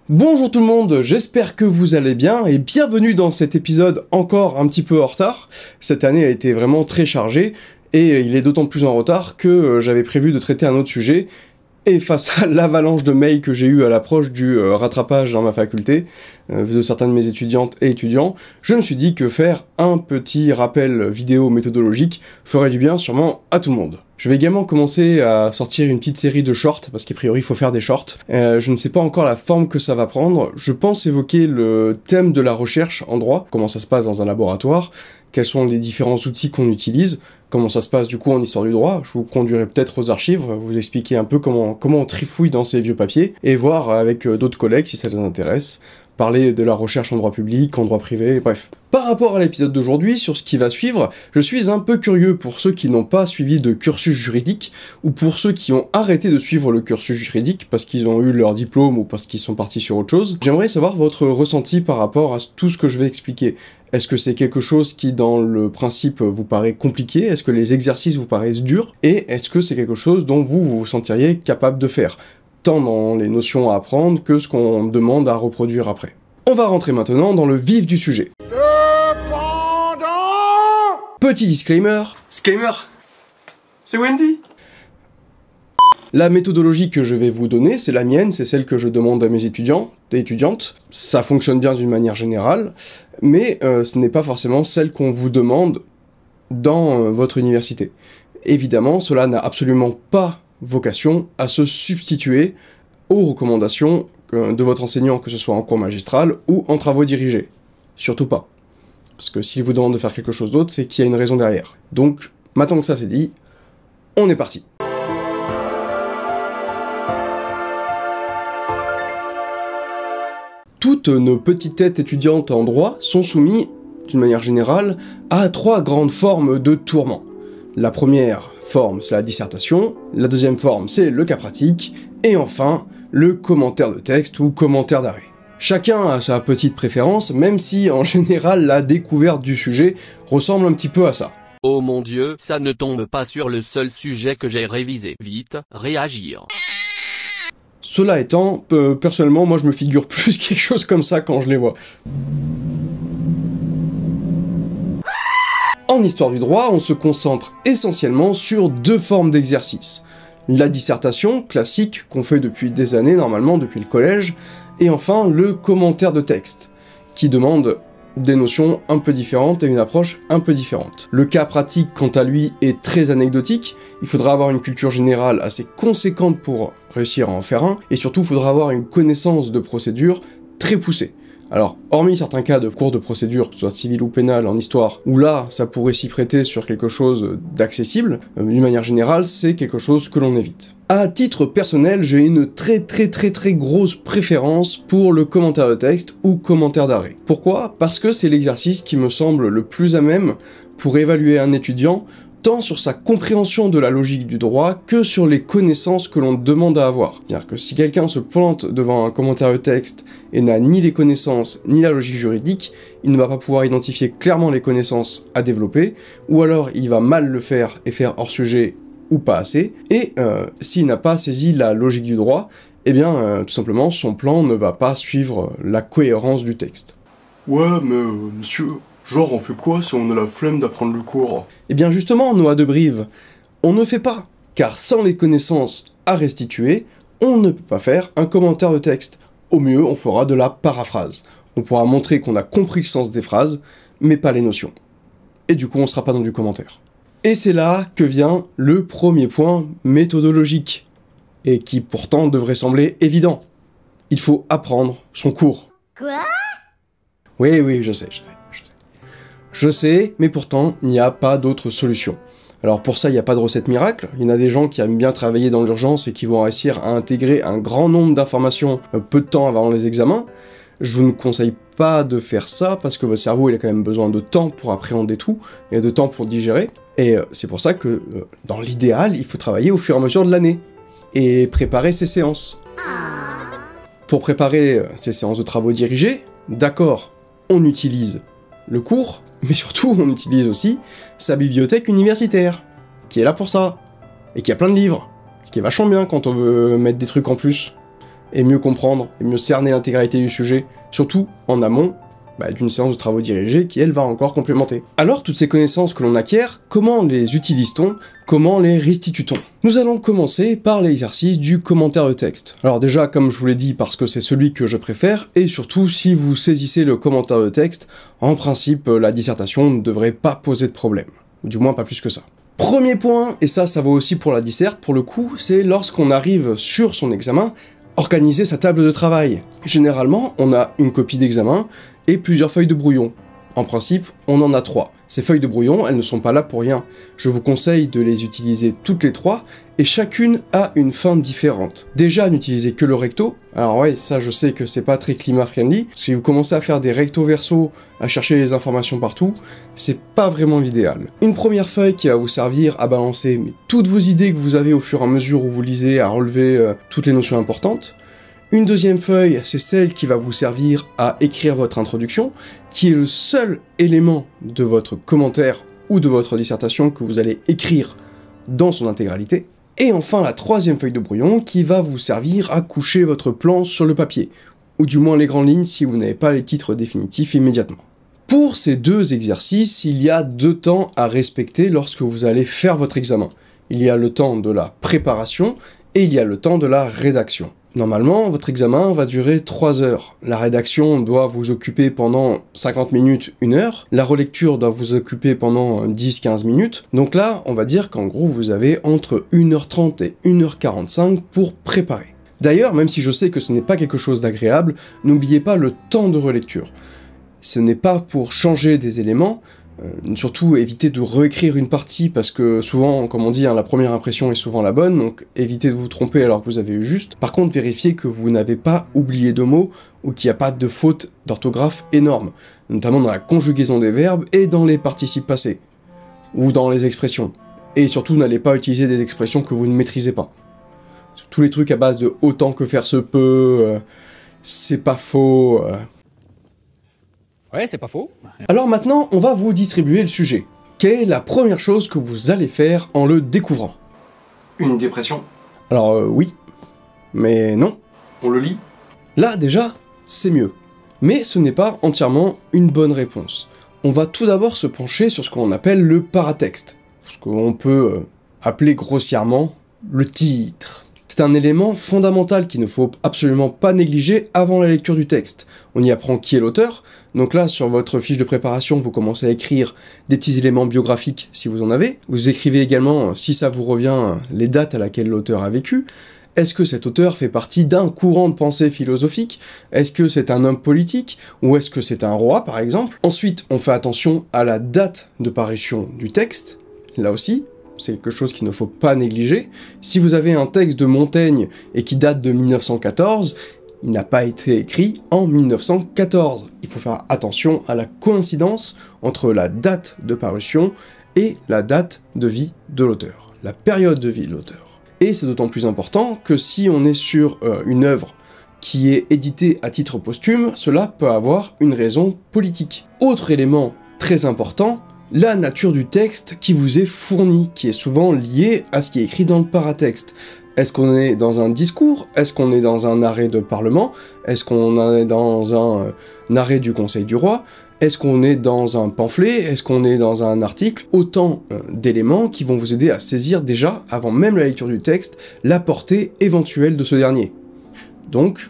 Bonjour tout le monde, j'espère que vous allez bien et bienvenue dans cet épisode encore un petit peu en retard. Cette année a été vraiment très chargée et il est d'autant plus en retard que j'avais prévu de traiter un autre sujet. Et face à l'avalanche de mails que j'ai eu à l'approche du rattrapage dans ma faculté, de certains de mes étudiantes et étudiants, je me suis dit que faire un petit rappel vidéo méthodologique ferait du bien sûrement à tout le monde. Je vais également commencer à sortir une petite série de shorts, parce qu'a priori il faut faire des shorts. Je ne sais pas encore la forme que ça va prendre, je pense évoquer le thème de la recherche en droit, comment ça se passe dans un laboratoire, quels sont les différents outils qu'on utilise, comment ça se passe du coup en histoire du droit, je vous conduirai peut-être aux archives, vous expliquer un peu comment on trifouille dans ces vieux papiers, et voir avec d'autres collègues si ça les intéresse, parler de la recherche en droit public, en droit privé, bref. Par rapport à l'épisode d'aujourd'hui, sur ce qui va suivre, je suis un peu curieux pour ceux qui n'ont pas suivi de cursus juridique, ou pour ceux qui ont arrêté de suivre le cursus juridique parce qu'ils ont eu leur diplôme ou parce qu'ils sont partis sur autre chose. J'aimerais savoir votre ressenti par rapport à tout ce que je vais expliquer. Est-ce que c'est quelque chose qui, dans le principe, vous paraît compliqué? Est-ce que les exercices vous paraissent durs? Et est-ce que c'est quelque chose dont vous vous sentiriez capable de faire? Tant dans les notions à apprendre que ce qu'on demande à reproduire après. On va rentrer maintenant dans le vif du sujet. Cependant... Petit disclaimer. Disclaimer. C'est Wendy. La méthodologie que je vais vous donner, c'est la mienne, c'est celle que je demande à mes étudiants et étudiantes. Ça fonctionne bien d'une manière générale, mais ce n'est pas forcément celle qu'on vous demande dans votre université. Évidemment, cela n'a absolument pas vocation à se substituer aux recommandations de votre enseignant, que ce soit en cours magistral ou en travaux dirigés. Surtout pas. Parce que s'il vous demande de faire quelque chose d'autre, c'est qu'il y a une raison derrière. Donc, maintenant que ça c'est dit, on est parti. Toutes nos petites têtes étudiantes en droit sont soumises, d'une manière générale, à 3 grandes formes de tourment. La première forme, c'est la dissertation, la deuxième forme, c'est le cas pratique, et enfin, le commentaire de texte ou commentaire d'arrêt. Chacun a sa petite préférence, même si, en général, la découverte du sujet ressemble un petit peu à ça. Oh mon Dieu, ça ne tombe pas sur le seul sujet que j'ai révisé. Vite, réagir. Cela étant, personnellement, moi je me figure plus quelque chose comme ça quand je les vois. En histoire du droit, on se concentre essentiellement sur 2 formes d'exercice. La dissertation, classique, qu'on fait depuis des années normalement, depuis le collège, et enfin le commentaire de texte, qui demande des notions un peu différentes et une approche un peu différente. Le cas pratique, quant à lui, est très anecdotique, il faudra avoir une culture générale assez conséquente pour réussir à en faire un, et surtout il faudra avoir une connaissance de procédure très poussée. Alors, hormis certains cas de cours de procédure, que ce soit civil ou pénal en histoire, où là, ça pourrait s'y prêter sur quelque chose d'accessible, d'une manière générale, c'est quelque chose que l'on évite. À titre personnel, j'ai une très grosse préférence pour le commentaire de texte ou commentaire d'arrêt. Pourquoi? Parce que c'est l'exercice qui me semble le plus à même pour évaluer un étudiant, tant sur sa compréhension de la logique du droit que sur les connaissances que l'on demande à avoir. C'est-à-dire que si quelqu'un se plante devant un commentaire de texte et n'a ni les connaissances ni la logique juridique, il ne va pas pouvoir identifier clairement les connaissances à développer, ou alors il va mal le faire et faire hors sujet ou pas assez, et s'il n'a pas saisi la logique du droit, eh bien tout simplement son plan ne va pas suivre la cohérence du texte. Ouais mais monsieur... Genre, on fait quoi si on a la flemme d'apprendre le cours? Eh bien justement, Noah de Brive, on ne fait pas, car sans les connaissances à restituer, on ne peut pas faire un commentaire de texte. Au mieux, on fera de la paraphrase. On pourra montrer qu'on a compris le sens des phrases, mais pas les notions. Et du coup, on sera pas dans du commentaire. Et c'est là que vient le premier point méthodologique, et qui pourtant devrait sembler évident. Il faut apprendre son cours. Quoi? Oui, je sais. Je sais, mais pourtant, il n'y a pas d'autre solution. Alors pour ça, il n'y a pas de recette miracle, il y en a des gens qui aiment bien travailler dans l'urgence et qui vont réussir à intégrer un grand nombre d'informations peu de temps avant les examens. Je vous ne conseille pas de faire ça, parce que votre cerveau il a quand même besoin de temps pour appréhender tout, et de temps pour digérer, et c'est pour ça que, dans l'idéal, il faut travailler au fur et à mesure de l'année, et préparer ses séances. Pour préparer ces séances de travaux dirigés, d'accord, on utilise le cours, mais surtout on utilise aussi sa bibliothèque universitaire, qui est là pour ça, et qui a plein de livres, ce qui est vachement bien quand on veut mettre des trucs en plus. et mieux comprendre, et mieux cerner l'intégralité du sujet, surtout en amont d'une séance de travaux dirigés qui, elle, va encore complémenter. Alors, toutes ces connaissances que l'on acquiert, comment les utilise-t-on? Comment les restitue-t-on? Nous allons commencer par l'exercice du commentaire de texte. Alors déjà, comme je vous l'ai dit, parce que c'est celui que je préfère, et surtout, si vous saisissez le commentaire de texte, en principe, la dissertation ne devrait pas poser de problème. Ou du moins, pas plus que ça. Premier point, et ça vaut aussi pour la disserte, pour le coup, c'est lorsqu'on arrive sur son examen, organiser sa table de travail. Généralement, on a une copie d'examen et plusieurs feuilles de brouillon. En principe, on en a 3. Ces feuilles de brouillon, elles ne sont pas là pour rien. Je vous conseille de les utiliser toutes les 3, et chacune a une fin différente. Déjà, n'utilisez que le recto. Alors ouais, ça je sais que c'est pas très climat-friendly, si vous commencez à faire des recto-verso, à chercher les informations partout, c'est pas vraiment l'idéal. Une première feuille qui va vous servir à balancer toutes vos idées que vous avez au fur et à mesure où vous lisez, à relever toutes les notions importantes. Une deuxième feuille, c'est celle qui va vous servir à écrire votre introduction, qui est le seul élément de votre commentaire ou de votre dissertation que vous allez écrire dans son intégralité. Et enfin la troisième feuille de brouillon qui va vous servir à coucher votre plan sur le papier, ou du moins les grandes lignes si vous n'avez pas les titres définitifs immédiatement. Pour ces deux exercices, il y a 2 temps à respecter lorsque vous allez faire votre examen. Il y a le temps de la préparation et il y a le temps de la rédaction. Normalement, votre examen va durer 3 heures. La rédaction doit vous occuper pendant 50 minutes, 1 heure. La relecture doit vous occuper pendant 10-15 minutes. Donc là, on va dire qu'en gros, vous avez entre 1h30 et 1h45 pour préparer. D'ailleurs, même si je sais que ce n'est pas quelque chose d'agréable, n'oubliez pas le temps de relecture. Ce n'est pas pour changer des éléments, surtout évitez de réécrire une partie parce que souvent, comme on dit, la première impression est souvent la bonne, donc évitez de vous tromper alors que vous avez eu juste. Par contre, vérifiez que vous n'avez pas oublié de mots ou qu'il n'y a pas de faute d'orthographe énorme, notamment dans la conjugaison des verbes et dans les participes passés, ou dans les expressions. Et surtout, n'allez pas utiliser des expressions que vous ne maîtrisez pas. Tous les trucs à base de autant que faire se peut, c'est pas faux... Ouais, c'est pas faux. Alors maintenant, on va vous distribuer le sujet. Quelle est la première chose que vous allez faire en le découvrant? Une dépression. Alors oui, mais non. On le lit? Là déjà, c'est mieux. Mais ce n'est pas entièrement une bonne réponse. On va tout d'abord se pencher sur ce qu'on appelle le paratexte, ce qu'on peut appeler grossièrement le titre. C'est un élément fondamental qu'il ne faut absolument pas négliger avant la lecture du texte. On y apprend qui est l'auteur, donc là, sur votre fiche de préparation, vous commencez à écrire des petits éléments biographiques si vous en avez. Vous écrivez également, si ça vous revient, les dates à laquelle l'auteur a vécu. Est-ce que cet auteur fait partie d'un courant de pensée philosophique? Est-ce que c'est un homme politique? Ou est-ce que c'est un roi, par exemple? Ensuite, on fait attention à la date de parution du texte, là aussi. C'est quelque chose qu'il ne faut pas négliger. Si vous avez un texte de Montaigne et qui date de 1914, il n'a pas été écrit en 1914. Il faut faire attention à la coïncidence entre la date de parution et la date de vie de l'auteur, la période de vie de l'auteur. Et c'est d'autant plus important que si on est sur une œuvre qui est éditée à titre posthume, cela peut avoir une raison politique. Autre élément très important, la nature du texte qui vous est fourni, qui est souvent lié à ce qui est écrit dans le paratexte. Est-ce qu'on est dans un discours? Est-ce qu'on est dans un arrêt de parlement? Est-ce qu'on est dans un arrêt du Conseil du roi? Est-ce qu'on est dans un pamphlet? Est-ce qu'on est dans un article? Autant d'éléments qui vont vous aider à saisir déjà, avant même la lecture du texte, la portée éventuelle de ce dernier. Donc,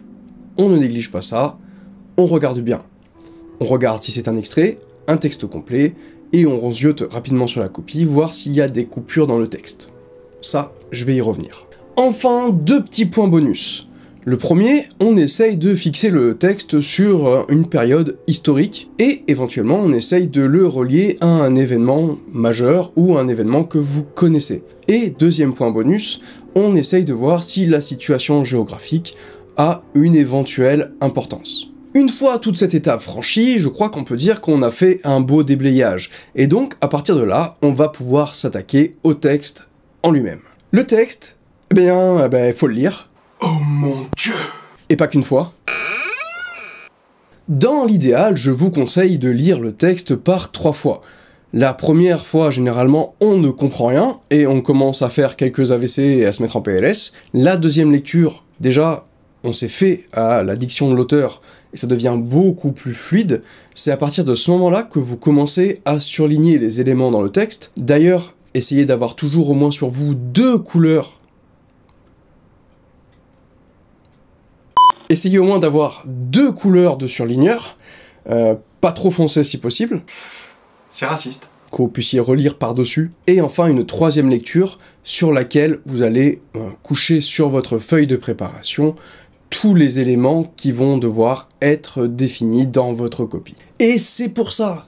on ne néglige pas ça, on regarde bien. On regarde si c'est un extrait, un texte complet, et on ziote rapidement sur la copie, voir s'il y a des coupures dans le texte. Ça, je vais y revenir. Enfin, 2 petits points bonus. Le premier, on essaye de fixer le texte sur une période historique, et éventuellement on essaye de le relier à un événement majeur ou un événement que vous connaissez. Et deuxième point bonus, on essaye de voir si la situation géographique a une éventuelle importance. Une fois toute cette étape franchie, je crois qu'on peut dire qu'on a fait un beau déblayage, et donc à partir de là, on va pouvoir s'attaquer au texte en lui-même. Le texte, il faut le lire. Oh mon Dieu! Et pas qu'une fois. Dans l'idéal, je vous conseille de lire le texte par 3 fois. La première fois, généralement, on ne comprend rien, et on commence à faire quelques AVC et à se mettre en PLS. La deuxième lecture, déjà, on s'est fait à la diction de l'auteur et ça devient beaucoup plus fluide, c'est à partir de ce moment-là que vous commencez à surligner les éléments dans le texte. D'ailleurs, essayez d'avoir toujours au moins sur vous 2 couleurs. Essayez au moins d'avoir 2 couleurs de surligneur, pas trop foncé si possible. C'est raciste. Que vous puissiez relire par-dessus. Et enfin, une 3e lecture sur laquelle vous allez coucher sur votre feuille de préparation tous les éléments qui vont devoir être définis dans votre copie. Et c'est pour ça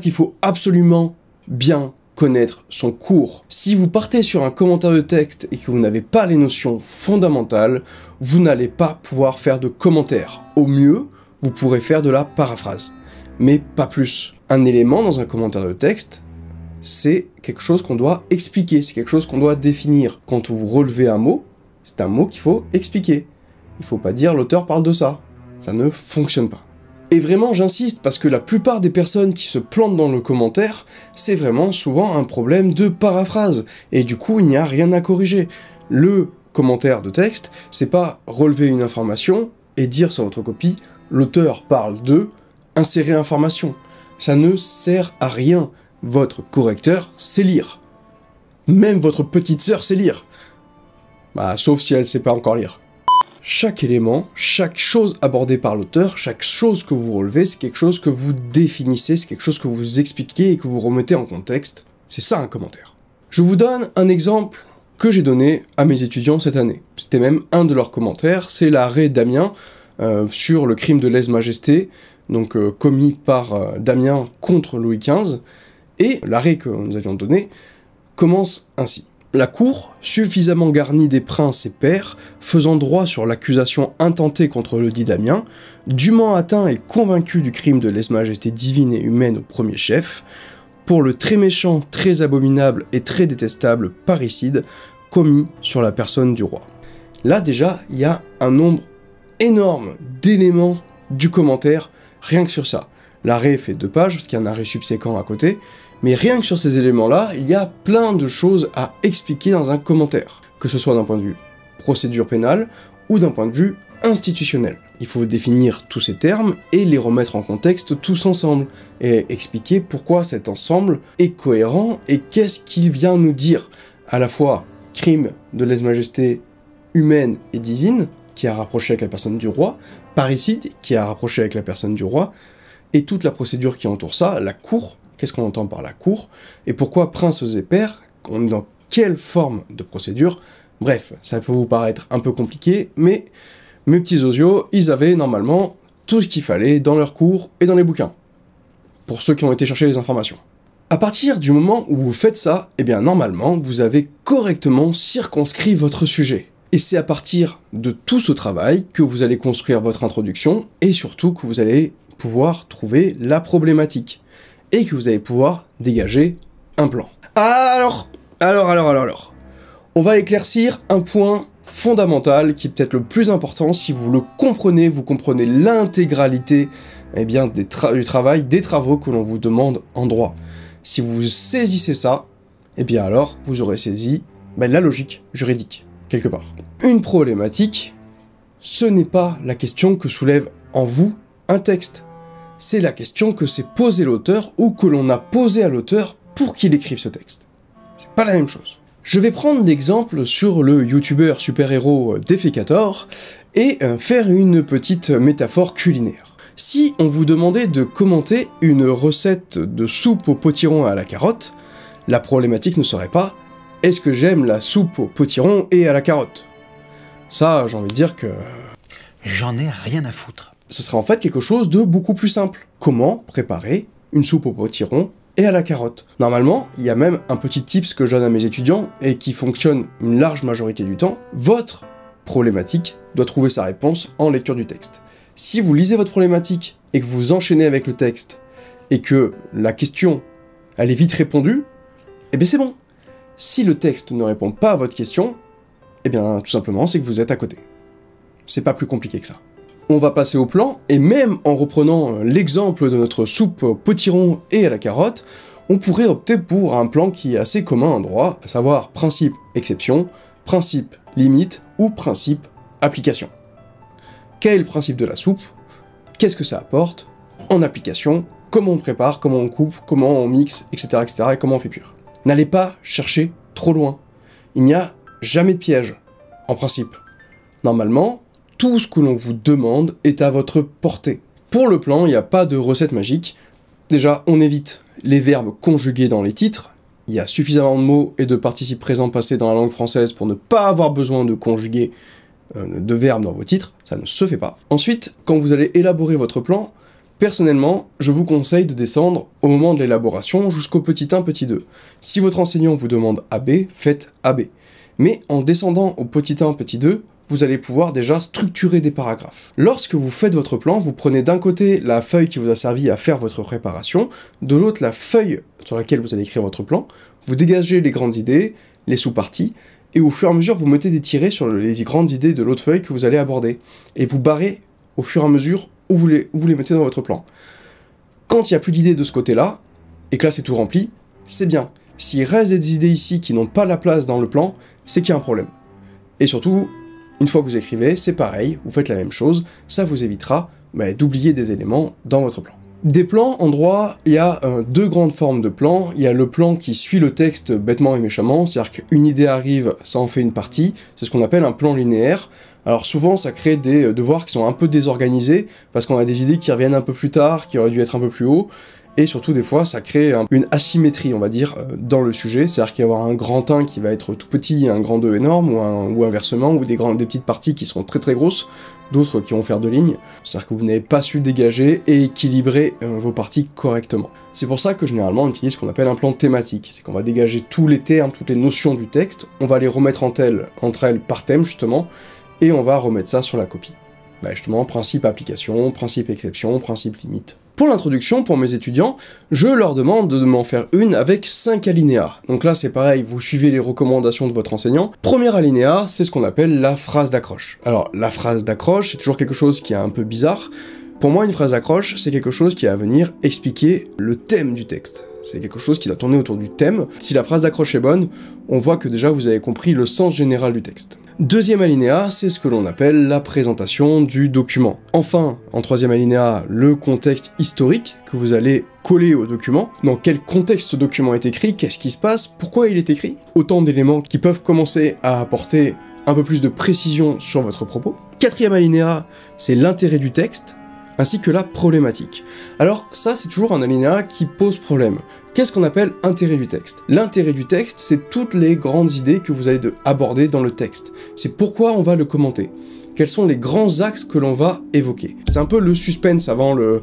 qu'il faut absolument bien connaître son cours. Si vous partez sur un commentaire de texte et que vous n'avez pas les notions fondamentales, vous n'allez pas pouvoir faire de commentaires. Au mieux, vous pourrez faire de la paraphrase, mais pas plus. Un élément dans un commentaire de texte, c'est quelque chose qu'on doit expliquer, c'est quelque chose qu'on doit définir. Quand vous relevez un mot, c'est un mot qu'il faut expliquer. Il faut pas dire l'auteur parle de ça. Ça ne fonctionne pas. Et vraiment, j'insiste, parce que la plupart des personnes qui se plantent dans le commentaire, c'est vraiment souvent un problème de paraphrase. Et du coup, il n'y a rien à corriger. Le commentaire de texte, c'est pas relever une information et dire sur votre copie, l'auteur parle de, insérer information. Ça ne sert à rien. Votre correcteur sait lire. Même votre petite sœur sait lire. Bah, sauf si elle sait pas encore lire. Chaque élément, chaque chose abordée par l'auteur, chaque chose que vous relevez, c'est quelque chose que vous définissez, c'est quelque chose que vous expliquez et que vous remettez en contexte. C'est ça un commentaire. Je vous donne un exemple que j'ai donné à mes étudiants cette année. C'était même un de leurs commentaires, c'est l'arrêt Damien sur le crime de lèse-majesté, donc commis par Damien contre Louis XV, et l'arrêt que nous avions donné commence ainsi. La cour, suffisamment garnie des princes et pairs, faisant droit sur l'accusation intentée contre le dit Damien, dûment atteint et convaincu du crime de lèse-majesté divine et humaine au premier chef, pour le très méchant, très abominable et très détestable parricide commis sur la personne du roi. Là déjà, il y a un nombre énorme d'éléments du commentaire, rien que sur ça. L'arrêt fait 2 pages, parce qu'il y a un arrêt subséquent à côté, mais rien que sur ces éléments-là, il y a plein de choses à expliquer dans un commentaire, que ce soit d'un point de vue procédure pénale ou d'un point de vue institutionnel. Il faut définir tous ces termes et les remettre en contexte tous ensemble, et expliquer pourquoi cet ensemble est cohérent et qu'est-ce qu'il vient nous dire. À la fois crime de lèse-majesté humaine et divine, qui a rapproché avec la personne du roi, parricide, qui a rapproché avec la personne du roi, et toute la procédure qui entoure ça, la cour. Qu'est-ce qu'on entend par la cour? Et pourquoi princes et pairs? On est dans quelle forme de procédure? Bref, ça peut vous paraître un peu compliqué, mais mes petits osios, ils avaient normalement tout ce qu'il fallait dans leur cours et dans les bouquins. Pour ceux qui ont été chercher les informations. À partir du moment où vous faites ça, eh bien normalement, vous avez correctement circonscrit votre sujet. Et c'est à partir de tout ce travail que vous allez construire votre introduction, et surtout que vous allez pouvoir trouver la problématique. Et que vous allez pouvoir dégager un plan. Alors, on va éclaircir un point fondamental qui est peut-être le plus important. Si vous le comprenez, vous comprenez l'intégralité du travail, des travaux que l'on vous demande en droit. Si vous saisissez ça, alors vous aurez saisi la logique juridique, quelque part. Une problématique, ce n'est pas la question que soulève en vous un texte. C'est la question que s'est posée l'auteur ou que l'on a posée à l'auteur pour qu'il écrive ce texte. C'est pas la même chose. Je vais prendre l'exemple sur le youtubeur super-héros Defecator et faire une petite métaphore culinaire. Si on vous demandait de commenter une recette de soupe au potiron à la carotte, la problématique ne serait pas « est-ce que j'aime la soupe au potiron et à la carotte ?» Ça, j'ai envie de dire que... J'en ai rien à foutre. Ce serait en fait quelque chose de beaucoup plus simple. Comment préparer une soupe au potiron et à la carotte? Normalement, il y a même un petit tips que je donne à mes étudiants et qui fonctionne une large majorité du temps. Votre problématique doit trouver sa réponse en lecture du texte. Si vous lisez votre problématique et que vous enchaînez avec le texte et que la question, elle est vite répondue, c'est bon. Si le texte ne répond pas à votre question, tout simplement, c'est que vous êtes à côté. C'est pas plus compliqué que ça. On va passer au plan, et même en reprenant l'exemple de notre soupe au potiron et à la carotte, on pourrait opter pour un plan qui est assez commun en droit, à savoir principe exception, principe limite ou principe application. quel est le principe de la soupe, qu'est-ce que ça apporte, en application, comment on prépare, comment on coupe, comment on mixe, etc., etc., et comment on fait cuire. N'allez pas chercher trop loin. Il n'y a jamais de piège, en principe. Normalement, tout ce que l'on vous demande est à votre portée. Pour le plan, il n'y a pas de recette magique. Déjà, on évite les verbes conjugués dans les titres. Il y a suffisamment de mots et de participes présents passés dans la langue française pour ne pas avoir besoin de conjuguer de verbes dans vos titres. Ça ne se fait pas. Ensuite, quand vous allez élaborer votre plan, personnellement, je vous conseille de descendre au moment de l'élaboration jusqu'au petit 1, petit 2. Si votre enseignant vous demande AB, faites AB. Mais en descendant au petit 1, petit 2, vous allez pouvoir déjà structurer des paragraphes. Lorsque vous faites votre plan, vous prenez d'un côté la feuille qui vous a servi à faire votre préparation, de l'autre la feuille sur laquelle vous allez écrire votre plan, vous dégagez les grandes idées, les sous-parties, et au fur et à mesure vous mettez des tirets sur les grandes idées de l'autre feuille que vous allez aborder, et vous barrez au fur et à mesure où vous les mettez dans votre plan. Quand il n'y a plus d'idées de ce côté-là, et que là c'est tout rempli, c'est bien. S'il reste des idées ici qui n'ont pas la place dans le plan, c'est qu'il y a un problème. Et surtout, une fois que vous écrivez, c'est pareil, vous faites la même chose, ça vous évitera d'oublier des éléments dans votre plan. Des plans, en droit, il y a deux grandes formes de plans. Il y a le plan qui suit le texte bêtement et méchamment, c'est-à-dire qu'une idée arrive, ça en fait une partie, c'est ce qu'on appelle un plan linéaire. Alors souvent, ça crée des devoirs qui sont un peu désorganisés, parce qu'on a des idées qui reviennent un peu plus tard, qui auraient dû être un peu plus haut, et surtout des fois ça crée une asymétrie, on va dire, dans le sujet, c'est-à-dire qu'il va y avoir un grand 1 qui va être tout petit et un grand 2 énorme, ou inversement, ou des petites parties qui seront très très grosses, d'autres qui vont faire 2 lignes, c'est-à-dire que vous n'avez pas su dégager et équilibrer vos parties correctement. C'est pour ça que généralement on utilise ce qu'on appelle un plan thématique, c'est qu'on va dégager tous les termes, toutes les notions du texte, on va les remettre entre elles par thème justement, et on va remettre ça sur la copie. Justement, principe application, principe exception, principe limite. Pour l'introduction, pour mes étudiants, je leur demande de m'en faire une avec 5 alinéas. Donc là, c'est pareil, vous suivez les recommandations de votre enseignant. Premier alinéa, c'est ce qu'on appelle la phrase d'accroche. Alors, la phrase d'accroche, c'est toujours quelque chose qui est un peu bizarre. Pour moi, une phrase d'accroche, c'est quelque chose qui va venir expliquer le thème du texte. C'est quelque chose qui doit tourner autour du thème. Si la phrase d'accroche est bonne, on voit que déjà vous avez compris le sens général du texte. Deuxième alinéa, c'est ce que l'on appelle la présentation du document. Enfin, en troisième alinéa, le contexte historique que vous allez coller au document. Dans quel contexte ce document est écrit, qu'est-ce qui se passe, pourquoi il est écrit. Autant d'éléments qui peuvent commencer à apporter un peu plus de précision sur votre propos. Quatrième alinéa, c'est l'intérêt du texte, ainsi que la problématique. Alors ça, c'est toujours un alinéa qui pose problème. Qu'est-ce qu'on appelle intérêt du texte? L'intérêt du texte, c'est toutes les grandes idées que vous allez aborder dans le texte. C'est pourquoi on va le commenter. Quels sont les grands axes que l'on va évoquer? C'est un peu le suspense avant le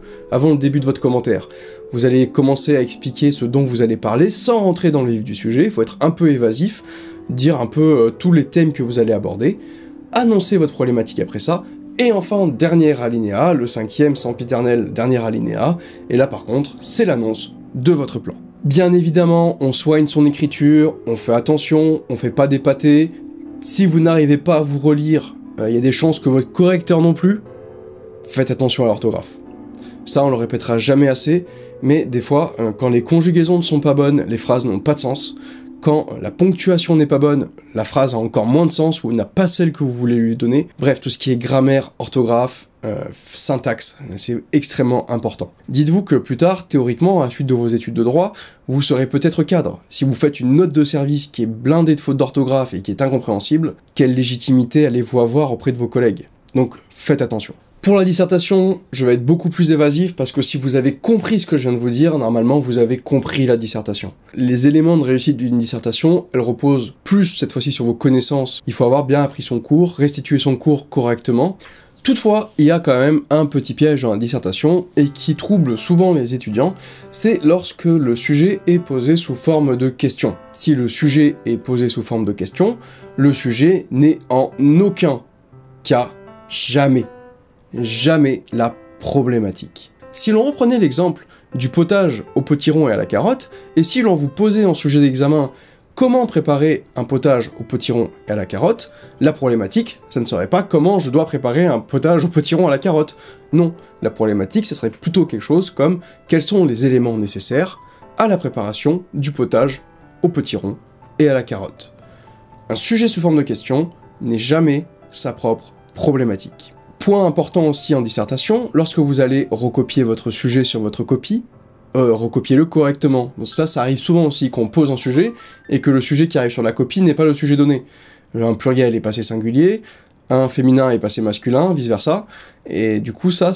début de votre commentaire. Vous allez commencer à expliquer ce dont vous allez parler sans rentrer dans le vif du sujet, il faut être un peu évasif, dire un peu tous les thèmes que vous allez aborder, annoncer votre problématique après ça, et enfin, dernier alinéa, le cinquième sempiternel dernier alinéa, et là par contre, c'est l'annonce de votre plan. Bien évidemment, on soigne son écriture, on fait attention, on fait pas d'épater. Si vous n'arrivez pas à vous relire, il y a des chances que votre correcteur non plus. Faites attention à l'orthographe. Ça, on le répétera jamais assez, mais des fois, quand les conjugaisons ne sont pas bonnes, les phrases n'ont pas de sens. Quand la ponctuation n'est pas bonne, la phrase a encore moins de sens ou n'a pas celle que vous voulez lui donner. Bref, tout ce qui est grammaire, orthographe, syntaxe, c'est extrêmement important. Dites-vous que plus tard, théoriquement, à la suite de vos études de droit, vous serez peut-être cadre. Si vous faites une note de service qui est blindée de fautes d'orthographe et qui est incompréhensible, quelle légitimité allez-vous avoir auprès de vos collègues? Donc faites attention. Pour la dissertation, je vais être beaucoup plus évasif parce que si vous avez compris ce que je viens de vous dire, normalement vous avez compris la dissertation. Les éléments de réussite d'une dissertation, elles reposent plus cette fois-ci sur vos connaissances. Il faut avoir bien appris son cours, restituer son cours correctement. Toutefois, il y a quand même un petit piège dans la dissertation et qui trouble souvent les étudiants, c'est lorsque le sujet est posé sous forme de question. Si le sujet est posé sous forme de question, le sujet n'est en aucun cas jamais la problématique. Si l'on reprenait l'exemple du potage au potiron et à la carotte, et si l'on vous posait en sujet d'examen comment préparer un potage au potiron et à la carotte, la problématique, ça ne serait pas comment je dois préparer un potage au potiron à la carotte. Non, la problématique, ce serait plutôt quelque chose comme quels sont les éléments nécessaires à la préparation du potage au potiron et à la carotte. Un sujet sous forme de question n'est jamais sa propre problématique. Point important aussi en dissertation, lorsque vous allez recopier votre sujet sur votre copie, recopiez-le correctement. Donc ça arrive souvent aussi qu'on pose un sujet, et que le sujet qui arrive sur la copie n'est pas le sujet donné. Un pluriel est passé singulier, un féminin est passé masculin, vice-versa, et du coup ça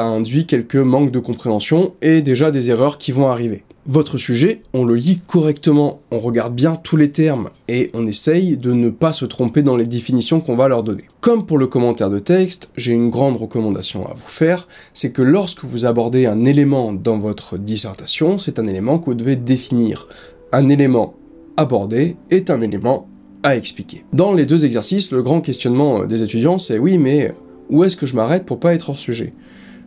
induit quelques manques de compréhension, et déjà des erreurs qui vont arriver. Votre sujet, on le lit correctement, on regarde bien tous les termes, et on essaye de ne pas se tromper dans les définitions qu'on va leur donner. Comme pour le commentaire de texte, j'ai une grande recommandation à vous faire, c'est que lorsque vous abordez un élément dans votre dissertation, c'est un élément que vous devez définir. Un élément abordé est un élément à expliquer. Dans les deux exercices, le grand questionnement des étudiants, c'est oui, mais où est-ce que je m'arrête pour pas être hors sujet ?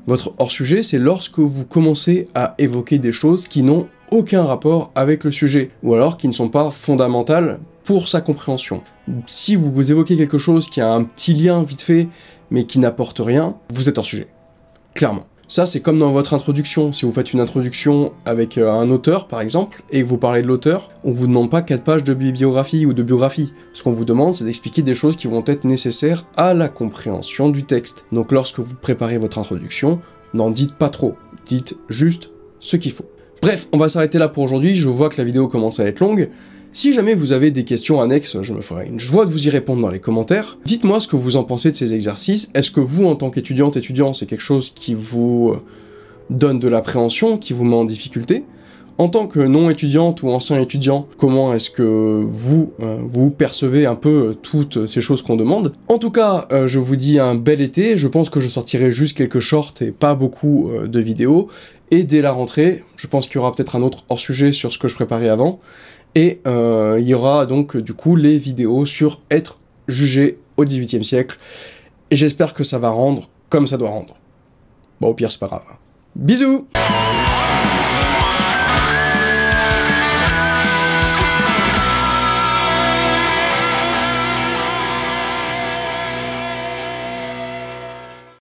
Votre hors-sujet, c'est lorsque vous commencez à évoquer des choses qui n'ont aucun rapport avec le sujet, ou alors qui ne sont pas fondamentales pour sa compréhension. Si vous évoquez quelque chose qui a un petit lien vite fait, mais qui n'apporte rien, vous êtes hors sujet. Clairement. Ça, c'est comme dans votre introduction. Si vous faites une introduction avec un auteur, par exemple, et que vous parlez de l'auteur, on vous demande pas 4 pages de bibliographie ou de biographie. Ce qu'on vous demande, c'est d'expliquer des choses qui vont être nécessaires à la compréhension du texte. Donc lorsque vous préparez votre introduction, n'en dites pas trop. Dites juste ce qu'il faut. Bref, on va s'arrêter là pour aujourd'hui. Je vois que la vidéo commence à être longue. Si jamais vous avez des questions annexes, je me ferai une joie de vous y répondre dans les commentaires. Dites-moi ce que vous en pensez de ces exercices. Est-ce que vous, en tant qu'étudiante, étudiant, c'est quelque chose qui vous donne de l'appréhension, qui vous met en difficulté? En tant que non-étudiante ou ancien étudiant, comment est-ce que vous percevez un peu toutes ces choses qu'on demande? En tout cas, je vous dis un bel été. Je pense que je sortirai juste quelques shorts et pas beaucoup de vidéos. Et dès la rentrée, je pense qu'il y aura peut-être un autre hors-sujet sur ce que je préparais avant. Et il y aura donc du coup les vidéos sur être jugé au XVIIIe siècle. Et j'espère que ça va rendre comme ça doit rendre. Bon, au pire, c'est pas grave. Bisous!